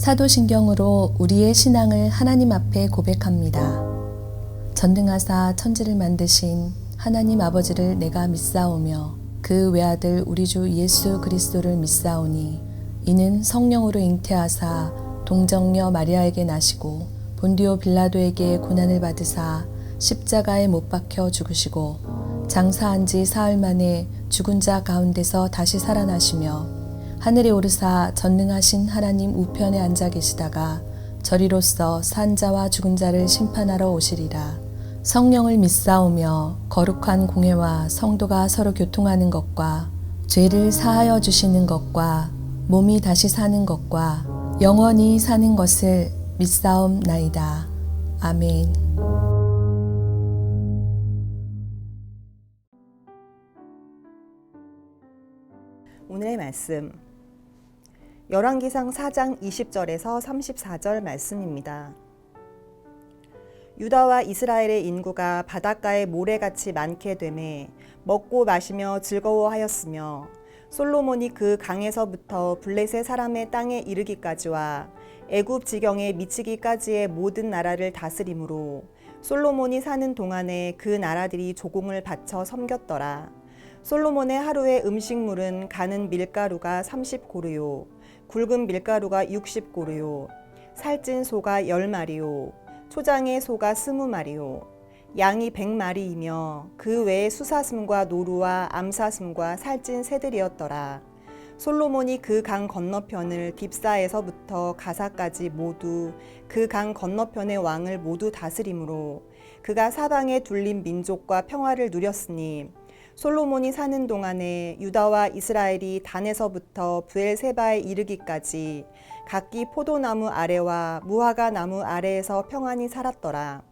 사도신경으로 우리의 신앙을 하나님 앞에 고백합니다. 전능하사 천지를 만드신 하나님 아버지를 내가 믿사오며 그 외아들 우리 주 예수 그리스도를 믿사오니 이는 성령으로 잉태하사 동정녀 마리아에게 나시고 본디오 빌라도에게 고난을 받으사 십자가에 못 박혀 죽으시고 장사한 지 사흘 만에 죽은 자 가운데서 다시 살아나시며 하늘에 오르사 전능하신 하나님 우편에 앉아 계시다가 저리로서 산 자와 죽은 자를 심판하러 오시리라. 성령을 믿사오며 거룩한 공회와 성도가 서로 교통하는 것과 죄를 사하여 주시는 것과 몸이 다시 사는 것과 영원히 사는 것을 믿사옵나이다. 아멘. 오늘의 말씀 열왕기상 4장 20절에서 34절 말씀입니다. 유다와 이스라엘의 인구가 바닷가의 모래같이 많게 되매 먹고 마시며 즐거워하였으며 솔로몬이 그 강에서부터 블레셋 사람의 땅에 이르기까지와 애굽 지경에 미치기까지의 모든 나라를 다스림으로 솔로몬이 사는 동안에 그 나라들이 조공을 바쳐 섬겼더라. 솔로몬의 하루의 음식물은 가는 밀가루가 30고르요, 굵은 밀가루가 60고르요, 살찐 소가 10마리요, 초장의 소가 20마리요, 양이 100마리이며 그 외에 수사슴과 노루와 암사슴과 살찐 새들이었더라. 솔로몬이 그 강 건너편을 딥사에서부터 가사까지 모두 그 강 건너편의 왕을 모두 다스림으로 그가 사방에 둘린 민족과 평화를 누렸으니 솔로몬이 사는 동안에 유다와 이스라엘이 단에서부터 브엘세바에 이르기까지 각기 포도나무 아래와 무화과 나무 아래에서 평안히 살았더라.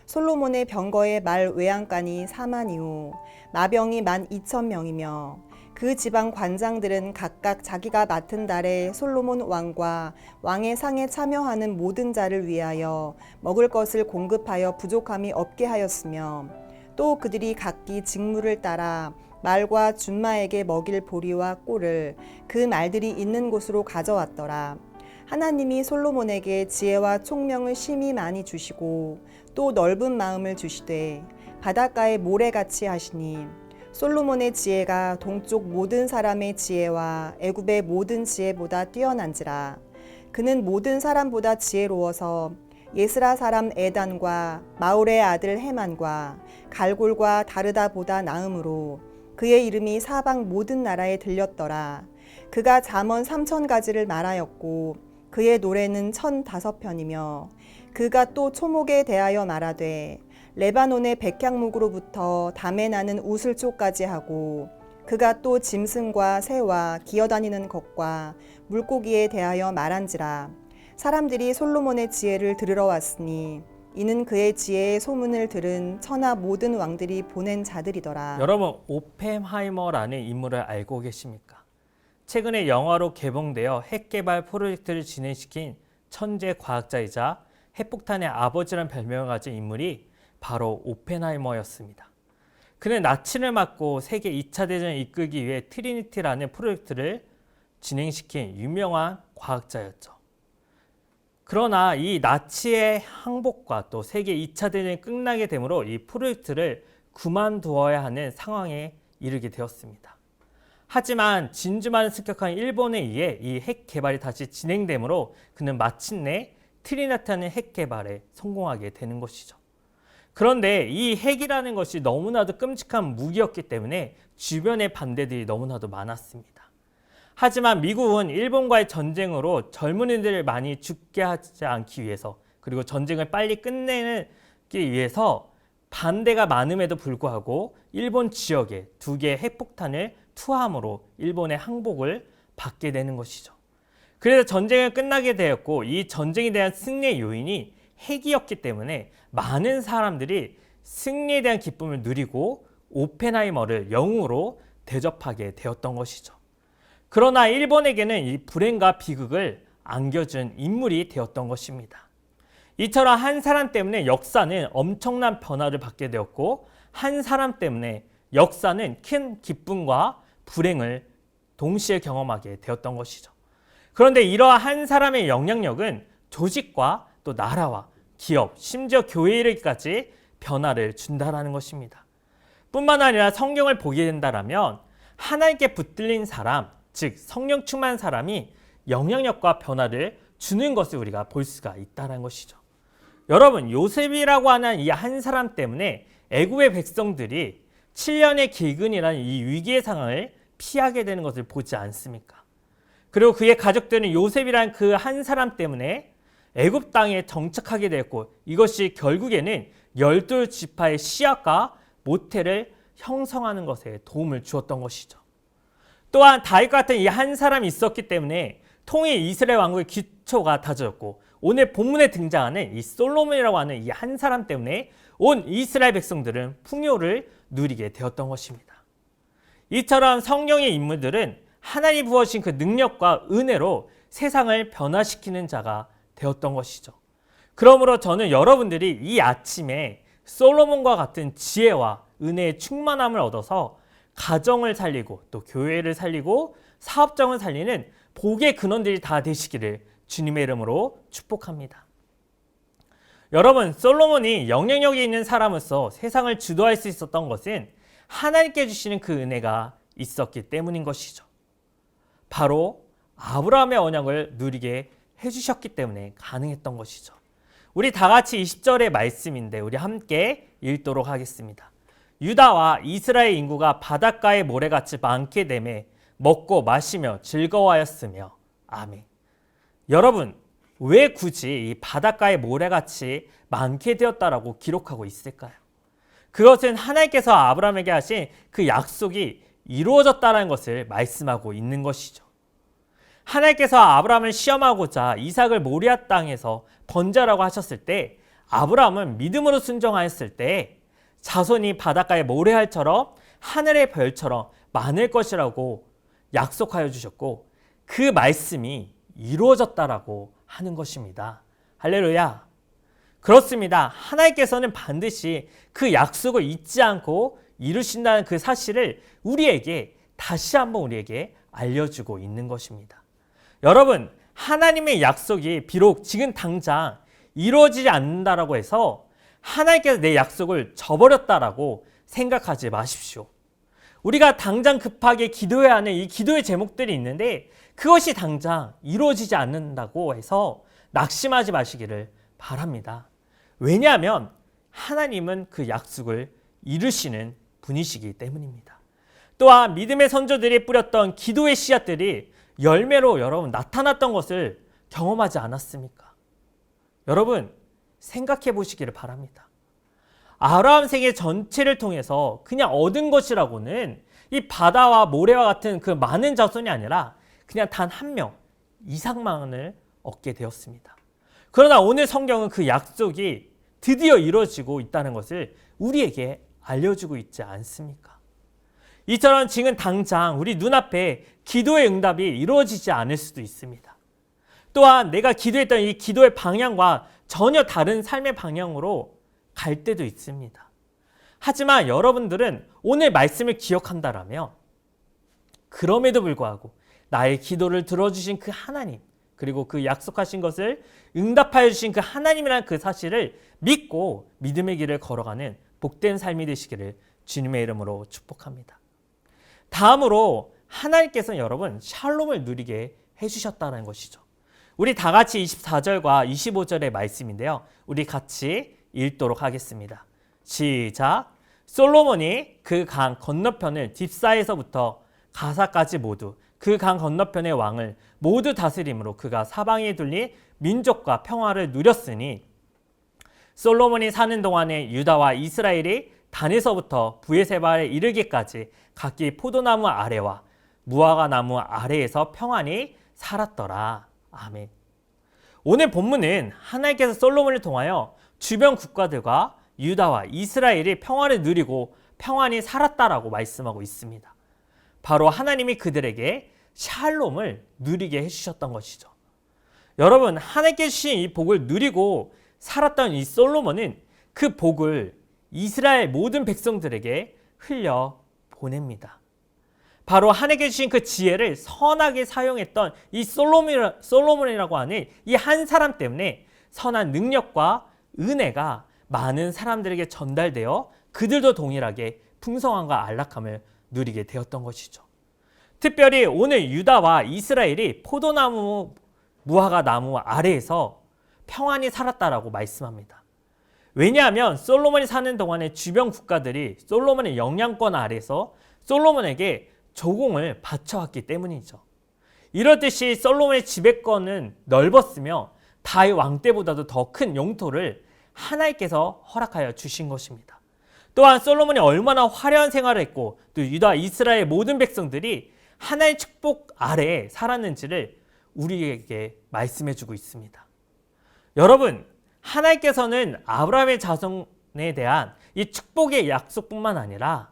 솔로몬의 병거의 말 외양간이 4만이요 마병이 12,000명이며 그 지방 관장들은 각각 자기가 맡은 달에 솔로몬 왕과 왕의 상에 참여하는 모든 자를 위하여 먹을 것을 공급하여 부족함이 없게 하였으며 또 그들이 각기 직무를 따라 말과 준마에게 먹일 보리와 꿀을 그 말들이 있는 곳으로 가져왔더라. 하나님이 솔로몬에게 지혜와 총명을 심히 많이 주시고 또 넓은 마음을 주시되 바닷가에 모래같이 하시니 솔로몬의 지혜가 동쪽 모든 사람의 지혜와 애굽의 모든 지혜보다 뛰어난지라. 그는 모든 사람보다 지혜로워서 예스라 사람 에단과 마올의 아들 헤만과 갈골과 다르다보다 나음으로 그의 이름이 사방 모든 나라에 들렸더라. 그가 잠언 3,000가지를 말하였고 그의 노래는 1,005편이며 그가 또 초목에 대하여 말하되 레바논의 백향목으로부터 담에 나는 우슬초까지 하고 그가 또 짐승과 새와 기어다니는 것과 물고기에 대하여 말한지라. 사람들이 솔로몬의 지혜를 들으러 왔으니 이는 그의 지혜의 소문을 들은 천하 모든 왕들이 보낸 자들이더라. 여러분, 오펜하이머라는 인물을 알고 계십니까? 최근에 영화로 개봉되어 핵개발 프로젝트를 진행시킨 천재 과학자이자 핵폭탄의 아버지라는 별명을 가진 인물이 바로 오펜하이머였습니다. 그는 나치를 막고 세계 2차 대전을 이끌기 위해 트리니티라는 프로젝트를 진행시킨 유명한 과학자였죠. 그러나 이 나치의 항복과 또 세계 2차 대전이 끝나게 되므로 이 프로젝트를 그만두어야 하는 상황에 이르게 되었습니다. 하지만 진주만을 습격한 일본에 의해 이 핵 개발이 다시 진행되므로 그는 마침내 트리니티라는 핵 개발에 성공하게 되는 것이죠. 그런데 이 핵이라는 것이 너무나도 끔찍한 무기였기 때문에 주변의 반대들이 너무나도 많았습니다. 하지만 미국은 일본과의 전쟁으로 젊은이들을 많이 죽게 하지 않기 위해서 그리고 전쟁을 빨리 끝내기 위해서 반대가 많음에도 불구하고 일본 지역에 2개의 핵폭탄을 투하함으로 일본의 항복을 받게 되는 것이죠. 그래서 전쟁은 끝나게 되었고 이 전쟁에 대한 승리의 요인이 핵이었기 때문에 많은 사람들이 승리에 대한 기쁨을 누리고 오펜하이머를 영웅으로 대접하게 되었던 것이죠. 그러나 일본에게는 이 불행과 비극을 안겨준 인물이 되었던 것입니다. 이처럼 한 사람 때문에 역사는 엄청난 변화를 받게 되었고 한 사람 때문에 역사는 큰 기쁨과 불행을 동시에 경험하게 되었던 것이죠. 그런데 이러한 한 사람의 영향력은 조직과 또 나라와 기업, 심지어 교회에 이르기까지 변화를 준다라는 것입니다. 뿐만 아니라 성경을 보게 된다면 하나님께 붙들린 사람, 즉 성령 충만한 사람이 영향력과 변화를 주는 것을 우리가 볼 수가 있다는 것이죠. 여러분, 요셉이라고 하는 이 한 사람 때문에 애굽의 백성들이 7년의 기근이라는 이 위기의 상황을 피하게 되는 것을 보지 않습니까? 그리고 그의 가족들은 요셉이라는 그 한 사람 때문에 애굽 땅에 정착하게 되었고, 이것이 결국에는 12지파의 씨앗과 모태를 형성하는 것에 도움을 주었던 것이죠. 또한 다윗과 같은 이 한 사람이 있었기 때문에 통일 이스라엘 왕국의 기초가 다져졌고, 오늘 본문에 등장하는 이 솔로몬이라고 하는 이 한 사람 때문에 온 이스라엘 백성들은 풍요를 누리게 되었던 것입니다. 이처럼 성령의 인물들은 하나님 부어주신 그 능력과 은혜로 세상을 변화시키는 자가 되었던 것이죠. 그러므로 저는 여러분들이 이 아침에 솔로몬과 같은 지혜와 은혜의 충만함을 얻어서 가정을 살리고 또 교회를 살리고 사업장을 살리는 복의 근원들이 다 되시기를 주님의 이름으로 축복합니다. 여러분, 솔로몬이 영향력이 있는 사람으로서 세상을 주도할 수 있었던 것은 하나님께 주시는 그 은혜가 있었기 때문인 것이죠. 바로 아브라함의 언약을 누리게 해주셨기 때문에 가능했던 것이죠. 우리 다 같이 20절의 말씀인데 우리 함께 읽도록 하겠습니다. 유다와 이스라엘 인구가 바닷가의 모래같이 많게 되매 먹고 마시며 즐거워하였으며. 아멘. 여러분, 왜 굳이 이 바닷가의 모래같이 많게 되었다라고 기록하고 있을까요? 그것은 하나님께서 아브라함에게 하신 그 약속이 이루어졌다는 것을 말씀하고 있는 것이죠. 하나님께서 아브라함을 시험하고자 이삭을 모리아 땅에서 번제하라고 하셨을 때 아브라함은 믿음으로 순종하였을 때 자손이 바닷가의 모래알처럼 하늘의 별처럼 많을 것이라고 약속하여 주셨고, 그 말씀이 이루어졌다라고 하는 것입니다. 할렐루야. 그렇습니다. 하나님께서는 반드시 그 약속을 잊지 않고 이루신다는 그 사실을 우리에게 다시 한번 우리에게 알려주고 있는 것입니다. 여러분, 하나님의 약속이 비록 지금 당장 이루어지지 않는다라고 해서 하나님께서 내 약속을 저버렸다라고 생각하지 마십시오. 우리가 당장 급하게 기도해야 하는 이 기도의 제목들이 있는데 그것이 당장 이루어지지 않는다고 해서 낙심하지 마시기를 바랍니다. 왜냐하면 하나님은 그 약속을 이루시는 분이시기 때문입니다. 또한 믿음의 선조들이 뿌렸던 기도의 씨앗들이 열매로 여러분 나타났던 것을 경험하지 않았습니까? 여러분, 생각해 보시기를 바랍니다. 아브라함 생애 전체를 통해서 그냥 얻은 것이라고는 이 바다와 모래와 같은 그 많은 자손이 아니라 그냥 단 한 명, 이삭만을 얻게 되었습니다. 그러나 오늘 성경은 그 약속이 드디어 이루어지고 있다는 것을 우리에게 알려주고 있지 않습니까? 이처럼 지금 당장 우리 눈앞에 기도의 응답이 이루어지지 않을 수도 있습니다. 또한 내가 기도했던 이 기도의 방향과 전혀 다른 삶의 방향으로 갈 때도 있습니다. 하지만 여러분들은 오늘 말씀을 기억한다라면 그럼에도 불구하고 나의 기도를 들어주신 그 하나님, 그리고 그 약속하신 것을 응답하여 주신 그 하나님이라는 그 사실을 믿고 믿음의 길을 걸어가는 복된 삶이 되시기를 주님의 이름으로 축복합니다. 다음으로 하나님께서는 여러분 샬롬을 누리게 해주셨다는 것이죠. 우리 다 같이 24절과 25절의 말씀인데요. 우리 같이 읽도록 하겠습니다. 시작. 솔로몬이 그 강 건너편을 딥사에서부터 가사까지 모두 그 강 건너편의 왕을 모두 다스림으로 그가 사방에 둘린 민족과 평화를 누렸으니 솔로몬이 사는 동안에 유다와 이스라엘이 단에서부터 브에세바에 이르기까지 각기 포도나무 아래와 무화과 나무 아래에서 평안히 살았더라. 아멘. 오늘 본문은 하나님께서 솔로몬을 통하여 주변 국가들과 유다와 이스라엘이 평화를 누리고 평안히 살았다라고 말씀하고 있습니다. 바로 하나님이 그들에게 샬롬을 누리게 해주셨던 것이죠. 여러분, 하나님께 주신 이 복을 누리고 살았던 이 솔로몬은 그 복을 이스라엘 모든 백성들에게 흘려 보냅니다. 바로 하나님께 주신 그 지혜를 선하게 사용했던 이 솔로몬이라고 하는 이 한 사람 때문에 선한 능력과 은혜가 많은 사람들에게 전달되어 그들도 동일하게 풍성함과 안락함을 누리게 되었던 것이죠. 특별히 오늘 유다와 이스라엘이 포도나무, 무화과 나무 아래에서 평안히 살았다라고 말씀합니다. 왜냐하면 솔로몬이 사는 동안에 주변 국가들이 솔로몬의 영향권 아래에서 솔로몬에게 조공을 바쳐왔기 때문이죠. 이렇듯이 솔로몬의 지배권은 넓었으며 다윗 왕 때보다도 더 큰 영토를 하나님께서 허락하여 주신 것입니다. 또한 솔로몬이 얼마나 화려한 생활을 했고 또 유다 이스라엘 모든 백성들이 하나님의 축복 아래에 살았는지를 우리에게 말씀해주고 있습니다. 여러분, 하나님께서는 아브라함의 자손에 대한 이 축복의 약속뿐만 아니라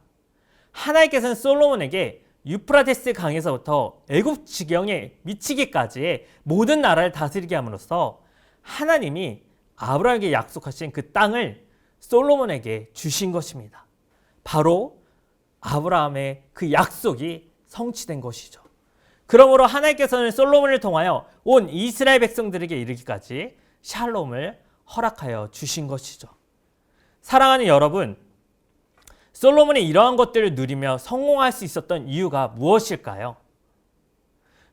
하나님께서는 솔로몬에게 유프라테스 강에서부터 애굽 지경에 미치기까지의 모든 나라를 다스리게 함으로써 하나님이 아브라함에게 약속하신 그 땅을 솔로몬에게 주신 것입니다. 바로 아브라함의 그 약속이 성취된 것이죠. 그러므로 하나님께서는 솔로몬을 통하여 온 이스라엘 백성들에게 이르기까지 샬롬을 허락하여 주신 것이죠. 사랑하는 여러분, 솔로몬이 이러한 것들을 누리며 성공할 수 있었던 이유가 무엇일까요?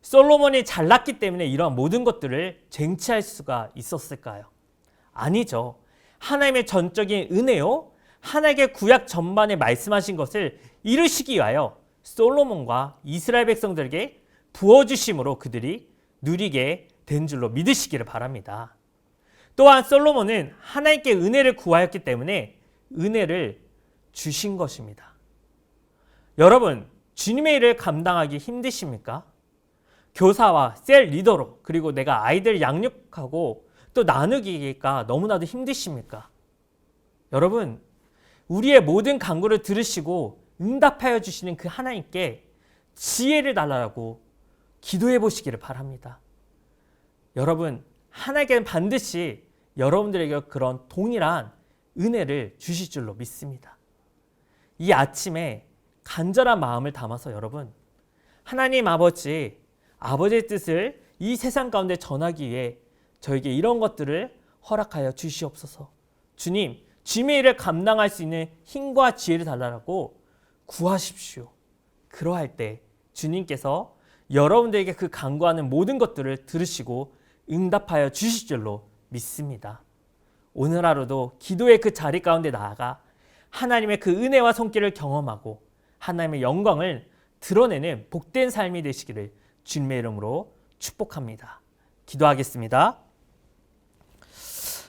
솔로몬이 잘났기 때문에 이러한 모든 것들을 쟁취할 수가 있었을까요? 아니죠. 하나님의 전적인 은혜요, 하나님의 구약 전반에 말씀하신 것을 이루시기 위하여 솔로몬과 이스라엘 백성들에게 부어주심으로 그들이 누리게 된 줄로 믿으시기를 바랍니다. 또한 솔로몬은 하나님께 은혜를 구하였기 때문에 은혜를 주신 것입니다. 여러분, 주님의 일을 감당하기 힘드십니까? 교사와 셀 리더로 그리고 내가 아이들 양육하고 또 나누기가 너무나도 힘드십니까? 여러분, 우리의 모든 간구를 들으시고 응답하여 주시는 그 하나님께 지혜를 달라고 기도해 보시기를 바랍니다. 여러분, 하나님께는 반드시 여러분들에게 그런 동일한 은혜를 주실 줄로 믿습니다. 이 아침에 간절한 마음을 담아서 여러분, 하나님 아버지의 뜻을 이 세상 가운데 전하기 위해 저에게 이런 것들을 허락하여 주시옵소서. 주님, 주님의 일을 감당할 수 있는 힘과 지혜를 달라고 구하십시오. 그러할 때 주님께서 여러분들에게 그 간구하는 모든 것들을 들으시고 응답하여 주실 줄로 믿습니다. 오늘 하루도 기도의 그 자리 가운데 나아가 하나님의 그 은혜와 손길을 경험하고 하나님의 영광을 드러내는 복된 삶이 되시기를 주님의 이름으로 축복합니다. 기도하겠습니다.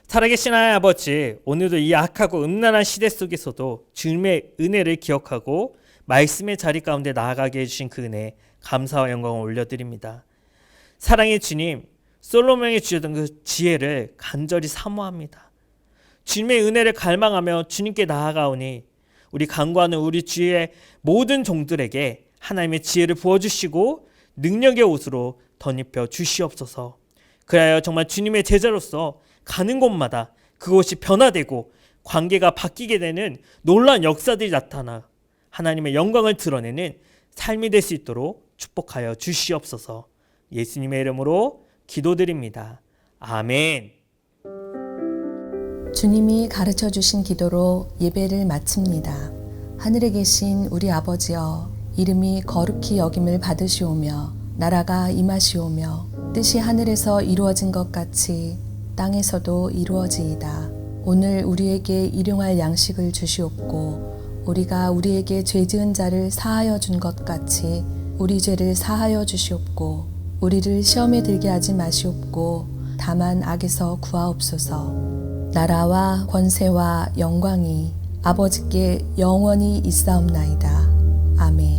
살아계신 하나님 아버지, 오늘도 이 악하고 음란한 시대 속에서도 주님의 은혜를 기억하고 말씀의 자리 가운데 나아가게 해주신 그 은혜 감사와 영광을 올려드립니다. 사랑의 주님, 솔로몬에게 주셨던 그 지혜를 간절히 사모합니다. 주님의 은혜를 갈망하며 주님께 나아가오니 우리 간구하는 우리 주의 모든 종들에게 하나님의 지혜를 부어주시고 능력의 옷으로 덧입혀 주시옵소서. 그리하여 정말 주님의 제자로서 가는 곳마다 그곳이 변화되고 관계가 바뀌게 되는 놀라운 역사들이 나타나 하나님의 영광을 드러내는 삶이 될 수 있도록 축복하여 주시옵소서. 예수님의 이름으로 기도드립니다. 아멘. 주님이 가르쳐 주신 기도로 예배를 마칩니다. 하늘에 계신 우리 아버지여, 이름이 거룩히 여김을 받으시오며 나라가 임하시오며 뜻이 하늘에서 이루어진 것 같이 땅에서도 이루어지이다. 오늘 우리에게 일용할 양식을 주시옵고 우리가 우리에게 죄 지은 자를 사하여 준 것 같이 우리 죄를 사하여 주시옵고 우리를 시험에 들게 하지 마시옵고 다만 악에서 구하옵소서. 나라와 권세와 영광이 아버지께 영원히 있사옵나이다. 아멘.